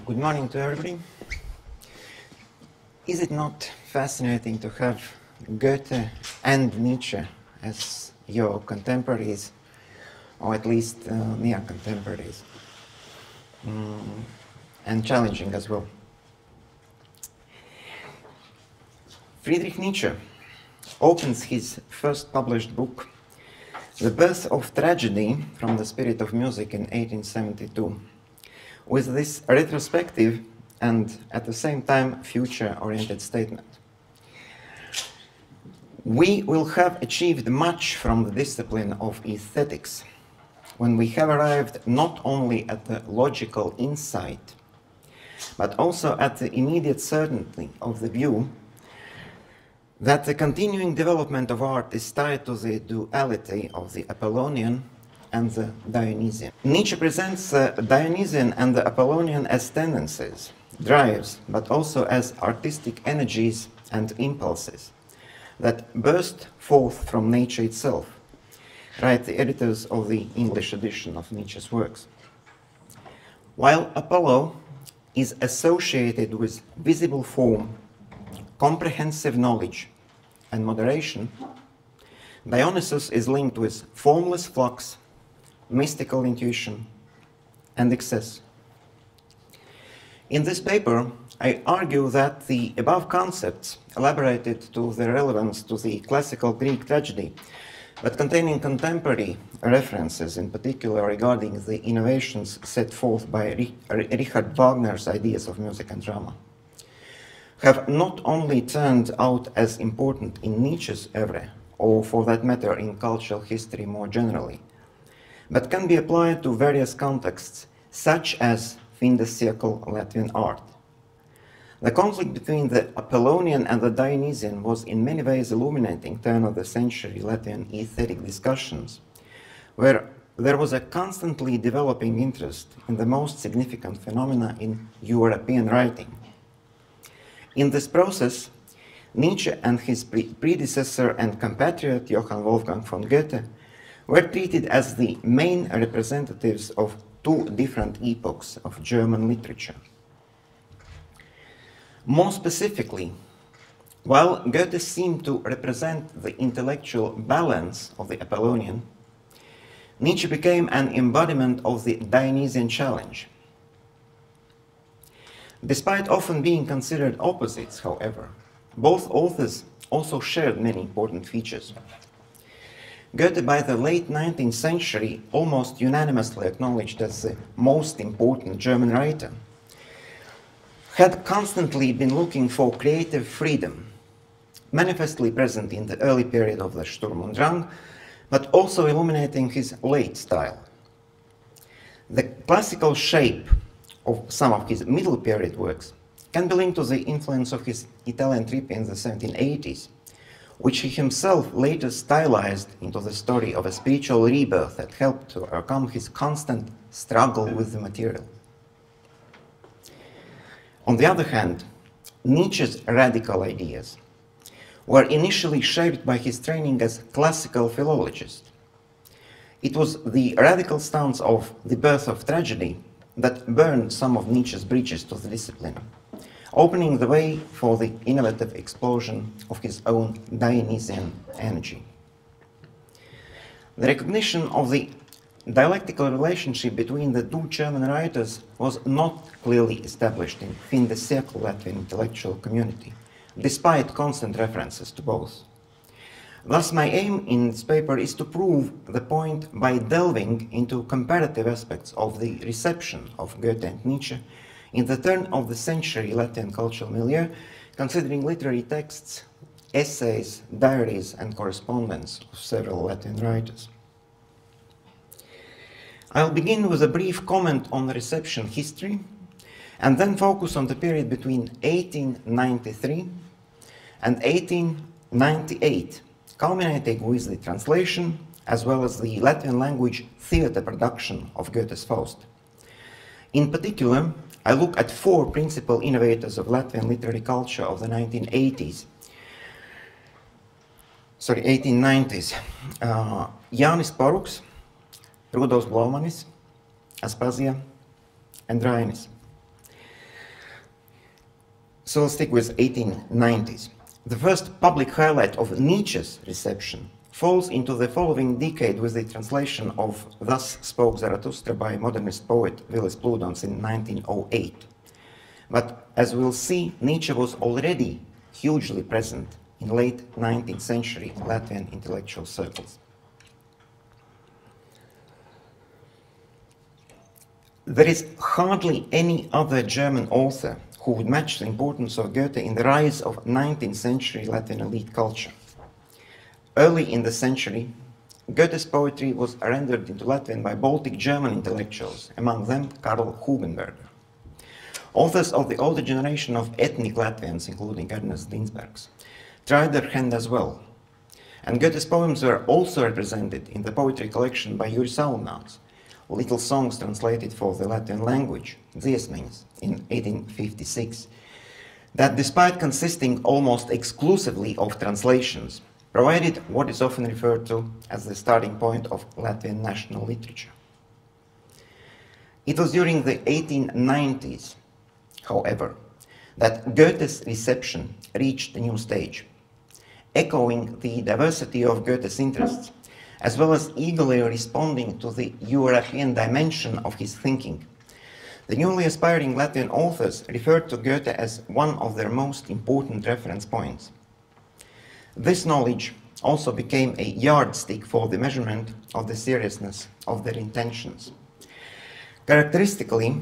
Good morning to everybody. Is it not fascinating to have Goethe and Nietzsche as your contemporaries, or at least near contemporaries, and challenging as well? Friedrich Nietzsche opens his first published book, The Birth of Tragedy from the Spirit of Music, in 1872, with this retrospective and at the same time future-oriented statement. We will have achieved much from the discipline of aesthetics when we have arrived not only at the logical insight, but also at the immediate certainty of the view that the continuing development of art is tied to the duality of the Apollonian and the Dionysian. Nietzsche presents the Dionysian and the Apollonian as tendencies, drives, but also as artistic energies and impulses that burst forth from nature itself, write the editors of the English edition of Nietzsche's works. While Apollo is associated with visible form, comprehensive knowledge, and moderation, Dionysus is linked with formless flux, mystical intuition, and excess. In this paper, I argue that the above concepts, elaborated to their relevance to the classical Greek tragedy, but containing contemporary references, in particular regarding the innovations set forth by Richard Wagner's ideas of music and drama, have not only turned out as important in Nietzsche's oeuvre, or for that matter in cultural history more generally, but can be applied to various contexts, such as fin-de-siècle Latvian art. The conflict between the Apollonian and the Dionysian was in many ways illuminating turn-of-the-century Latvian aesthetic discussions, where there was a constantly developing interest in the most significant phenomena in European writing. In this process, Nietzsche and his predecessor and compatriot Johann Wolfgang von Goethe were treated as the main representatives of two different epochs of German literature. More specifically, while Goethe seemed to represent the intellectual balance of the Apollonian, Nietzsche became an embodiment of the Dionysian challenge. Despite often being considered opposites, however, both authors also shared many important features. Goethe, by the late 19th century, almost unanimously acknowledged as the most important German writer, had constantly been looking for creative freedom, manifestly present in the early period of the Sturm und Drang, but also illuminating his late style. The classical shape of some of his middle period works can be linked to the influence of his Italian trip in the 1780s, which he himself later stylized into the story of a spiritual rebirth that helped to overcome his constant struggle with the material. On the other hand, Nietzsche's radical ideas were initially shaped by his training as classical philologist. It was the radical stance of The Birth of Tragedy that burned some of Nietzsche's bridges to the discipline, opening the way for the innovative explosion of his own Dionysian energy. The recognition of the dialectical relationship between the two German writers was not clearly established in fin-de-siècle Latvian intellectual community, despite constant references to both. Thus, my aim in this paper is to prove the point by delving into comparative aspects of the reception of Goethe and Nietzsche in the turn-of-the-century Latvian cultural milieu, considering literary texts, essays, diaries, and correspondence of several Latvian writers. I'll begin with a brief comment on the reception history, and then focus on the period between 1893 and 1898, culminating with the translation, as well as the Latvian language theatre production of Goethe's Faust. In particular, I look at four principal innovators of Latvian literary culture of the 1890s, Jānis Paruks, Rudolfs Blaumanis, Aspazija, and Rainis. So we'll stick with 1890s. The first public highlight of Nietzsche's reception falls into the following decade with the translation of Thus Spoke Zarathustra by modernist poet Vilis Plūdons in 1908. But as we'll see, Nietzsche was already hugely present in late 19th century Latvian intellectual circles. There is hardly any other German author who would match the importance of Goethe in the rise of 19th century Latvian elite culture. Early in the century, Goethe's poetry was rendered into Latvian by Baltic German intellectuals, among them Karl Hugenberger. Authors of the older generation of ethnic Latvians, including Ernest Dinsbergs, tried their hand as well. And Goethe's poems were also represented in the poetry collection by Juris Aunāns, Little Songs translated for the Latvian language, Dziesmiņas, in 1856, that despite consisting almost exclusively of translations, provided what is often referred to as the starting point of Latvian national literature. It was during the 1890s, however, that Goethe's reception reached a new stage, echoing the diversity of Goethe's interests, as well as eagerly responding to the European dimension of his thinking. The newly aspiring Latvian authors referred to Goethe as one of their most important reference points. This knowledge also became a yardstick for the measurement of the seriousness of their intentions. Characteristically,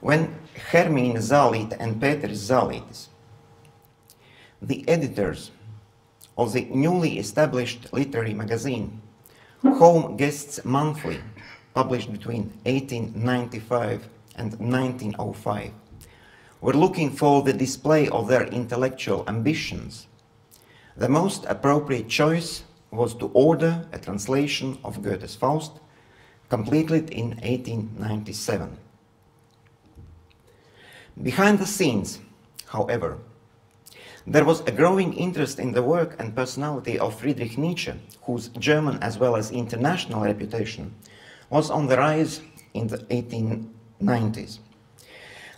when Hermīne Zālīte and Pēteris Zālītis, the editors of the newly established literary magazine, Home Guests Monthly, published between 1895 and 1905, were looking for the display of their intellectual ambitions, the most appropriate choice was to order a translation of Goethe's Faust, completed in 1897. Behind the scenes, however, there was a growing interest in the work and personality of Frīdrihs Nīče, whose German as well as international reputation was on the rise in the 1890s.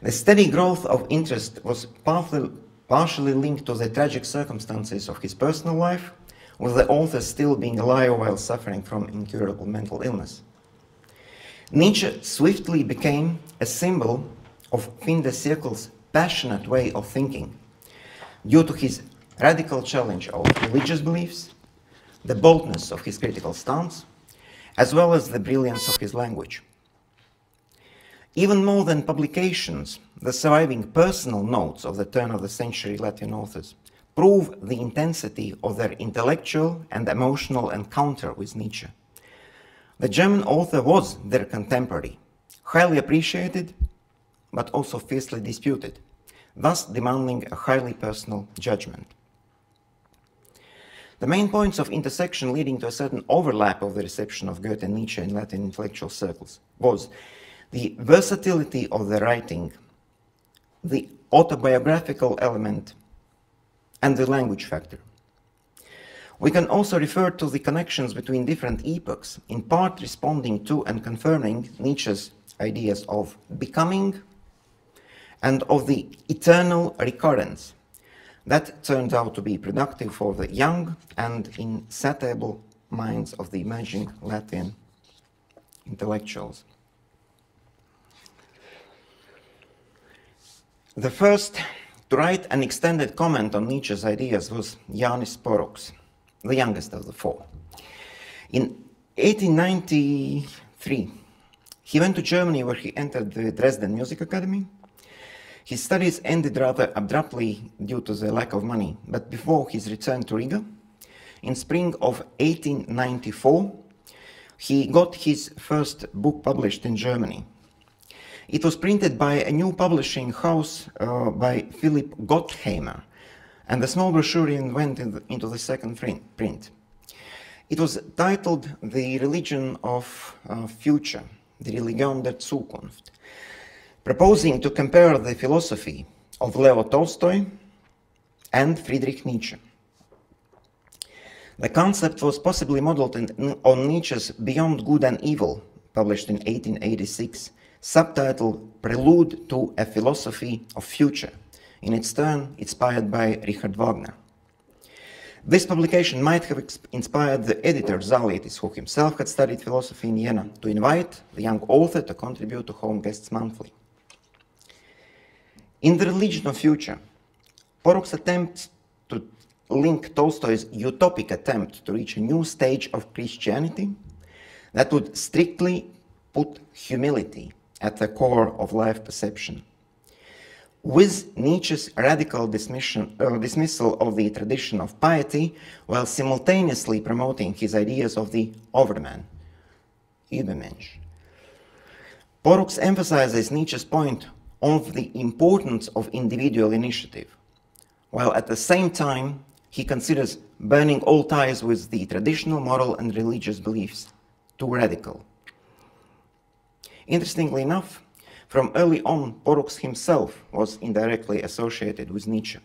The steady growth of interest was partially linked to the tragic circumstances of his personal life, with the author still being alive while suffering from incurable mental illness. Nietzsche swiftly became a symbol of fin-de-siècle's passionate way of thinking, due to his radical challenge of religious beliefs, the boldness of his critical stance, as well as the brilliance of his language. Even more than publications, the surviving personal notes of the turn-of-the-century Latvian authors prove the intensity of their intellectual and emotional encounter with Nietzsche. The German author was their contemporary, highly appreciated, but also fiercely disputed, thus demanding a highly personal judgment. The main points of intersection leading to a certain overlap of the reception of Goethe and Nietzsche in Latvian intellectual circles was the versatility of the writing, the autobiographical element, and the language factor. We can also refer to the connections between different epochs, in part responding to and confirming Nietzsche's ideas of becoming and of the eternal recurrence that turned out to be productive for the young and insatiable minds of the emerging Latvian intellectuals. The first to write an extended comment on Nietzsche's ideas was Jānis Poruks, the youngest of the four. In 1893, he went to Germany, where he entered the Dresden Music Academy. His studies ended rather abruptly due to the lack of money, but before his return to Riga, in spring of 1894, he got his first book published in Germany. It was printed by a new publishing house by Philip Gottheimer, and the small brochure went into the second print. It was titled The Religion of Future, Die Religion der Zukunft, proposing to compare the philosophy of Leo Tolstoy and Friedrich Nietzsche. The concept was possibly modeled on Nietzsche's Beyond Good and Evil, published in 1886, subtitled Prelude to a Philosophy of Future, in its turn inspired by Richard Wagner. This publication might have inspired the editor Zālītis, who himself had studied philosophy in Vienna, to invite the young author to contribute to Home Guests Monthly. In The Religion of Future, Poruks attempts to link Tolstoy's utopic attempt to reach a new stage of Christianity that would strictly put humility at the core of life perception, with Nietzsche's radical dismissal of the tradition of piety, while simultaneously promoting his ideas of the overman, Übermensch. Poruks emphasizes Nietzsche's point of the importance of individual initiative, while at the same time he considers burning all ties with the traditional moral and religious beliefs too radical. Interestingly enough, from early on, Poruks himself was indirectly associated with Nietzsche.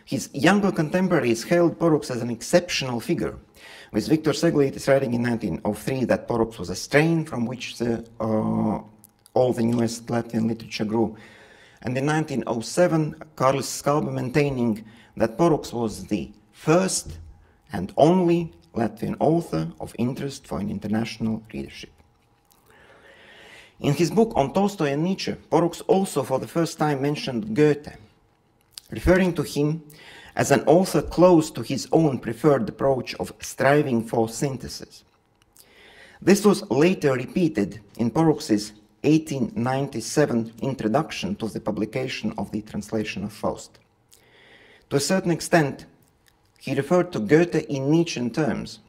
His younger contemporaries hailed Poruks as an exceptional figure, with Viktor Seglītis writing in 1903 that Poruks was a strain from which all the newest Latvian literature grew. And in 1907, Kārlis Skalbe maintaining that Poruks was the first and only Latvian author of interest for an international readership. In his book on Tolstoy and Nietzsche, Poruks also for the first time mentioned Goethe, referring to him as an author close to his own preferred approach of striving for synthesis. This was later repeated in Poruks's 1897 introduction to the publication of the translation of Faust. To a certain extent, he referred to Goethe in Nietzschean terms,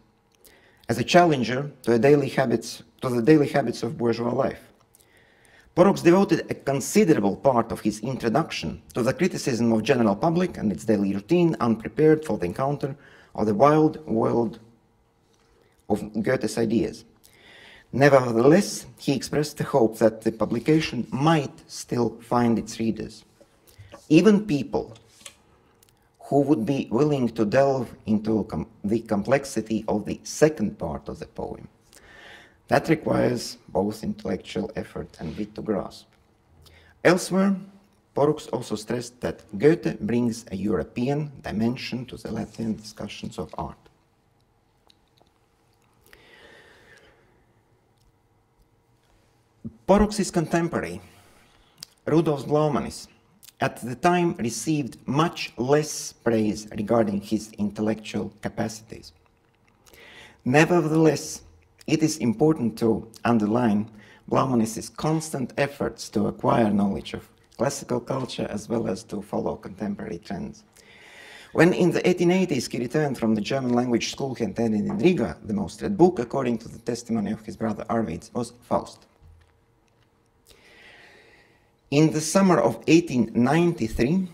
as a challenger to the daily habits of bourgeois life. Poruks devoted a considerable part of his introduction to the criticism of general public and its daily routine, unprepared for the encounter of the wild world of Goethe's ideas. Nevertheless, he expressed the hope that the publication might still find its readers, even people who would be willing to delve into the complexity of the second part of the poem. That requires both intellectual effort and wit to grasp. Elsewhere, Poruks also stressed that Goethe brings a European dimension to the Latvian discussions of art. Poruks' contemporary, Rudolfs Blaumanis, at the time received much less praise regarding his intellectual capacities. Nevertheless, it is important to underline Blaumanis' constant efforts to acquire knowledge of classical culture as well as to follow contemporary trends. When in the 1880s he returned from the German language school he attended in Riga, the most read book, according to the testimony of his brother Arvids, was Faust. In the summer of 1893,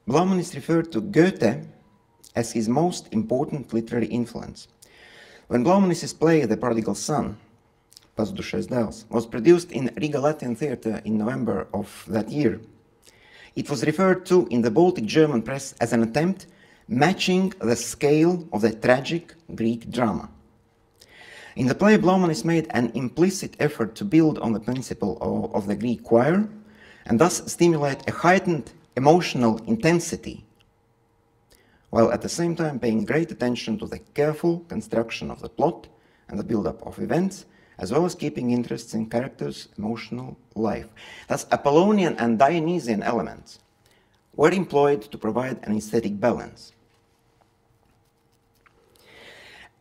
Blaumanis referred to Goethe as his most important literary influence. When Blaumanis' play The Prodigal Son, Pazudušais dēls, was produced in Riga Latvian Theatre in November of that year, it was referred to in the Baltic German press as an attempt matching the scale of the tragic Greek drama. In the play, Blaumanis made an implicit effort to build on the principle of the Greek choir and thus stimulate a heightened emotional intensity, while at the same time paying great attention to the careful construction of the plot and the build-up of events, as well as keeping interests in characters' emotional life. Thus, Apollonian and Dionysian elements were employed to provide an aesthetic balance.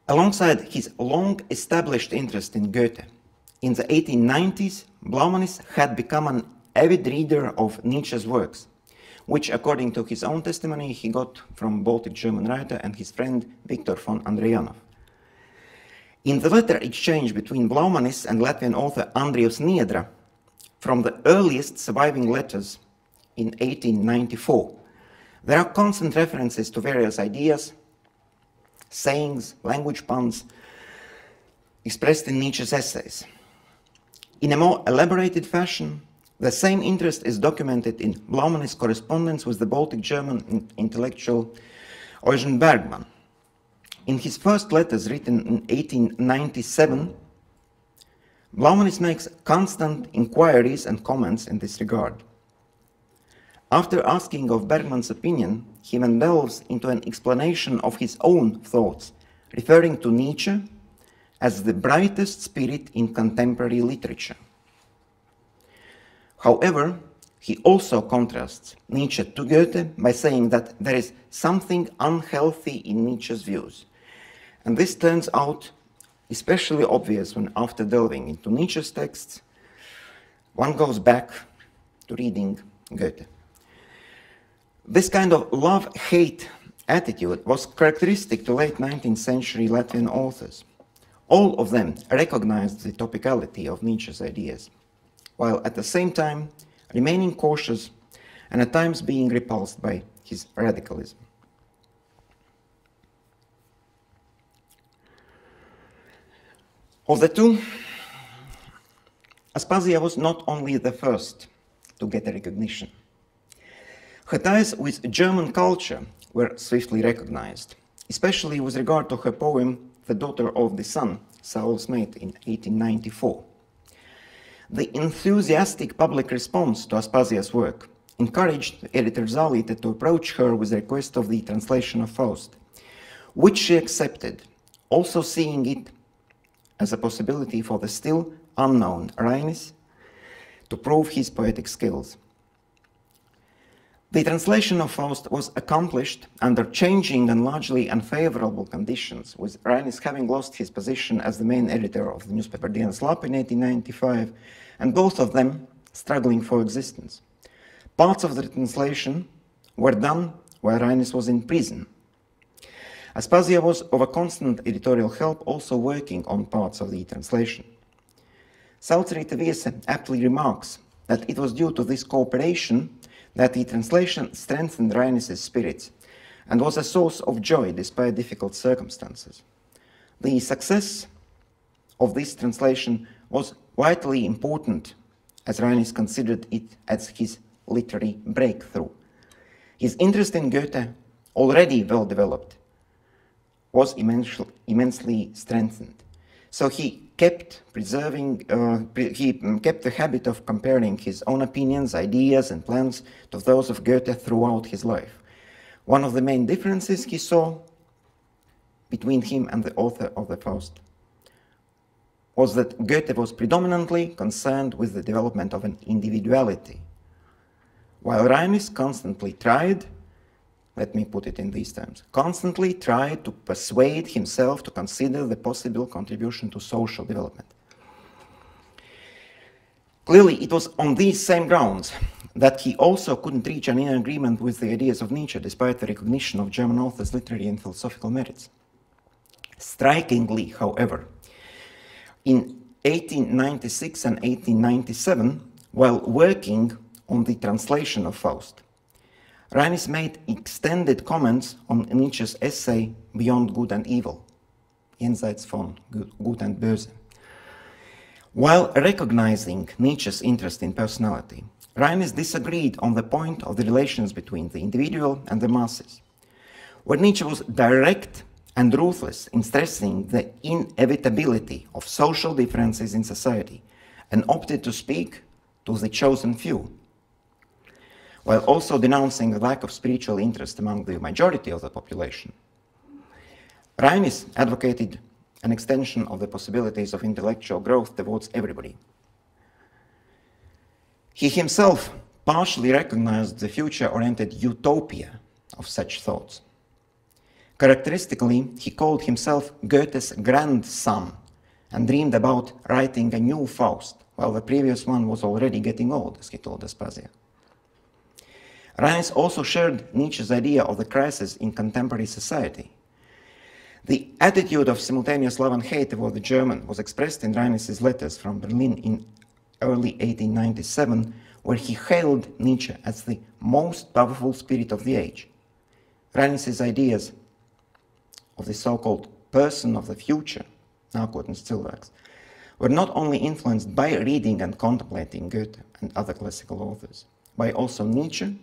Alongside his long-established interest in Goethe, in the 1890s, Blaumanis had become an avid reader of Nietzsche's works, which, according to his own testimony, he got from Baltic German writer and his friend Viktor von Andrejanov. In the letter exchange between Blaumanis and Latvian author Andrius Niedra, from the earliest surviving letters in 1894, there are constant references to various ideas, sayings, language puns, expressed in Nietzsche's essays. In a more elaborated fashion, the same interest is documented in Blaumanis' correspondence with the Baltic German intellectual Eugen Bergmann. In his first letters written in 1897, Blaumanis makes constant inquiries and comments in this regard. After asking of Bergman's opinion, he then delves into an explanation of his own thoughts, referring to Nietzsche as the brightest spirit in contemporary literature. However, he also contrasts Nietzsche to Goethe by saying that there is something unhealthy in Nietzsche's views. And this turns out especially obvious when, after delving into Nietzsche's texts, one goes back to reading Goethe. This kind of love-hate attitude was characteristic to late 19th century Latvian authors. All of them recognized the topicality of Nietzsche's ideas, while at the same time remaining cautious and at times being repulsed by his radicalism. Of the two, Aspazija was not only the first to get a recognition. Her ties with German culture were swiftly recognized, especially with regard to her poem The Daughter of the Sun, Saul's Mate, in 1894. The enthusiastic public response to Aspazija's work encouraged editor Zālīte to approach her with a request of the translation of Faust, which she accepted, also seeing it as a possibility for the still unknown Rainis to prove his poetic skills. The translation of Faust was accomplished under changing and largely unfavorable conditions, with Rainis having lost his position as the main editor of the newspaper Dienas Lapa in 1895, and both of them struggling for existence. Parts of the translation were done while Rainis was in prison. Aspazija was of a constant editorial help, also working on parts of the translation. Saucerīte Viese aptly remarks that it was due to this cooperation that the translation strengthened Rainis' spirits and was a source of joy despite difficult circumstances. The success of this translation was vitally important, as Rainis considered it as his literary breakthrough. His interest in Goethe, already well developed, was immensely strengthened. So he kept kept the habit of comparing his own opinions, ideas, and plans to those of Goethe throughout his life. One of the main differences he saw between him and the author of the Faust was that Goethe was predominantly concerned with the development of an individuality, while Rainis constantly tried, let me put it in these terms, constantly tried to persuade himself to consider the possible contribution to social development. Clearly, it was on these same grounds that he also couldn't reach an inner agreement with the ideas of Nietzsche, despite the recognition of German authors' literary and philosophical merits. Strikingly, however, in 1896 and 1897, while working on the translation of Faust, Rainis made extended comments on Nietzsche's essay Beyond Good and Evil, Jenseits von Gut und Böse. While recognizing Nietzsche's interest in personality, Rainis disagreed on the point of the relations between the individual and the masses, where Nietzsche was direct and ruthless in stressing the inevitability of social differences in society and opted to speak to the chosen few, while also denouncing the lack of spiritual interest among the majority of the population. Rainis advocated an extension of the possibilities of intellectual growth towards everybody. He himself partially recognized the future-oriented utopia of such thoughts. Characteristically, he called himself Goethe's grandson and dreamed about writing a new Faust, while the previous one was already getting old, as he told Aspazija. Rainis also shared Nietzsche's idea of the crisis in contemporary society. The attitude of simultaneous love and hate toward the German was expressed in Rainis' letters from Berlin in early 1897, where he hailed Nietzsche as the most powerful spirit of the age. Rainis' ideas of the so-called person of the future, nākotnes cilvēks, were not only influenced by reading and contemplating Goethe and other classical authors, by also Nietzsche,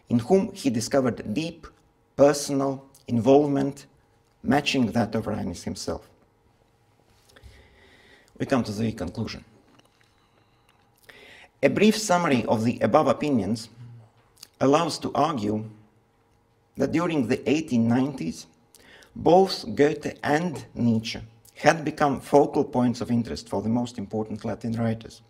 in whom he discovered deep personal involvement matching that of Rainis himself. We come to the conclusion. A brief summary of the above opinions allows to argue that during the 1890s, both Goethe and Nietzsche had become focal points of interest for the most important Latin writers.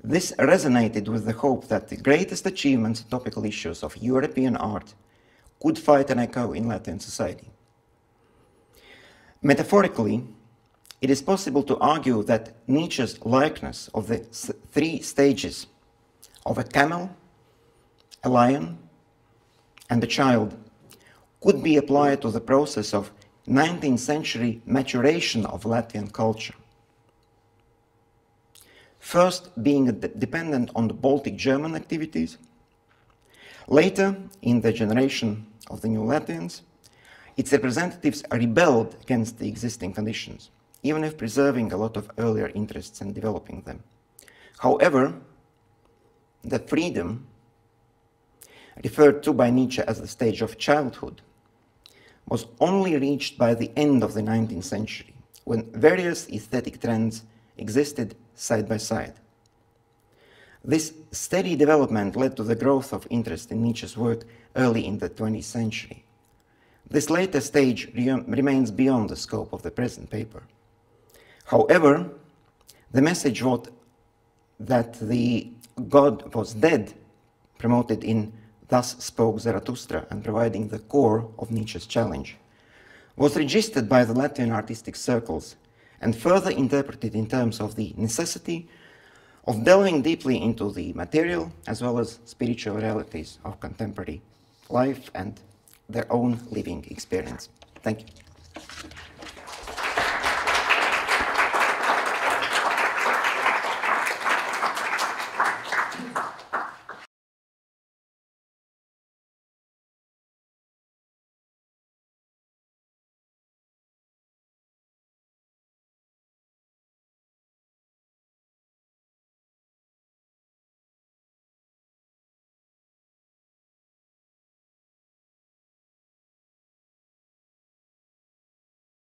This resonated with the hope that the greatest achievements and topical issues of European art could find an echo in Latvian society. Metaphorically, it is possible to argue that Nietzsche's likeness of the three stages of a camel, a lion, and a child could be applied to the process of 19th century maturation of Latvian culture. First being dependent on the Baltic German activities, later in the generation of the new Latvians, its representatives rebelled against the existing conditions, even if preserving a lot of earlier interests and developing them. However, the freedom referred to by Nietzsche as the stage of childhood was only reached by the end of the 19th century, when various aesthetic trends existed side by side. This steady development led to the growth of interest in Nietzsche's work early in the 20th century. This later stage remains beyond the scope of the present paper. However, the message that the God was dead, promoted in Thus Spoke Zarathustra and providing the core of Nietzsche's challenge, was registered by the Latvian artistic circles and further interpreted in terms of the necessity of delving deeply into the material as well as spiritual realities of contemporary life and their own living experience. Thank you.